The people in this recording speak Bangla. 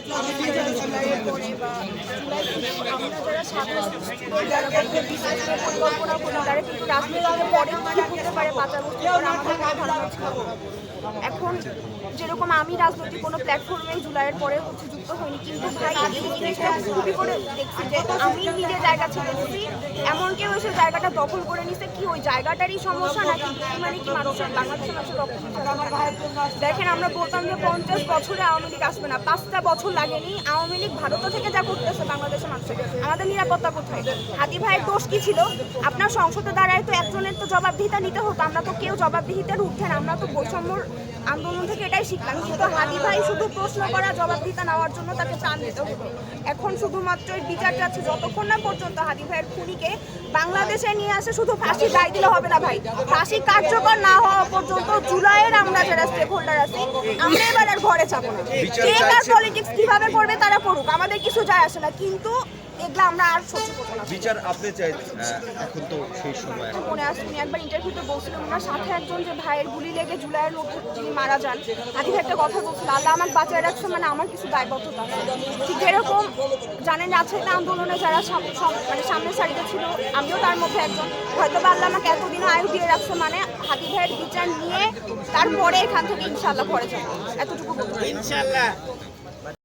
জুলাইয়ের পরে বা আমরা যারা সাধারণ যারা পরিকল্পনা করি তারা কিন্তু রাজনীতিতে পরে কি হতে পারে 5 আগস্ট আমাদের কোনো ধারণা ছিল। এখন যেরকম আমি রাজনৈতিক কোনো প্ল্যাটফর্মে জুলাইয়ের পরে যুক্ত হইনি, কিন্তু ভাই এই জিনিসটা খুবই করে দেখছি যে আমি নিজে জায়গা ছেড়েছি, এমন কেউ এসে জায়গাটা দখল করে নিছে কি ওই জায়গাটারই সমস্যা নাকি মানে কি মানুষের বাংলাদেশের মানুষের রক্ত। দেখেন আমরা বলতাম যে 50 বছরে আওয়ামী লীগ আসবে না, 5টা বছর লাগেনি। আওয়ামী লীগ ভারত থেকে যা করতেছে বাংলাদেশের মানুষের, আমাদের নিরাপত্তা কোথায়? হাদি ভাইয়ের দোষ কি ছিল? আপনার সংসদে দাঁড়ায় তো একজনের তো জবাবদিহিতা নিতে হতো, আমরা তো কেউ জবাবদিহিতার উঠেন, আমরা তো বৈষম্যর আন্দোলন থেকে এটাই শিখলাম। কিন্তু হাদি ভাই শুধু প্রশ্ন করা জবাবদিহিতা নেওয়ার জন্য তাকে প্রাণ দিতে হতো। এখন শুধুমাত্র এই বিচারটা আছে, যতক্ষণ না পর্যন্ত হাদি ভাইয়ের খুনিকে বাংলাদেশে নিয়ে আসে শুধু ফাঁসি দায় দিলে হবে না ভাই, ফাঁসি কার্যকর না হওয়া পর্যন্ত জুলাইয়ের আমরা যারা স্টেক হোল্ডার আছি আমরা এবার আর ঘরে যাবো না। কে কার পলিটিক্স কিভাবে করবে তারা করুক, আমাদের কিছু যায় আসে না, কিন্তু এগুলো আমরা আর সহ্য করবো না। বিচার আপনি চাই, এখন তো সেই সময় মনে আছে উনি একবার ইন্টারভিউতে বলছিলেন ওনার সাথে একজন যে ভাইয়ের গুলি লেগে জুলাইয়ের মধ্যে যিনি মারা যান, আদি একটা কথা বলছিল আল্লাহ আমাকে বাঁচায় রাখছে, মানে আমার কিছু দায়বদ্ধতা আছে। ঠিক যেরকম জানেন রাজশাহীতে আন্দোলনে যারা মানে সামনের সারিতে ছিল, আমিও তার মধ্যে একজন, হয়তো বা আল্লাহ আমাকে এতদিন আয়ু দিয়ে রাখছে, মানে হাদি ভাইয়ের বিচার নিয়ে তারপরে এখান থেকে ইনশাআল্লাহ ঘরে যাবো, এতটুকু বলতে পারি। ইনশাআল্লাহ।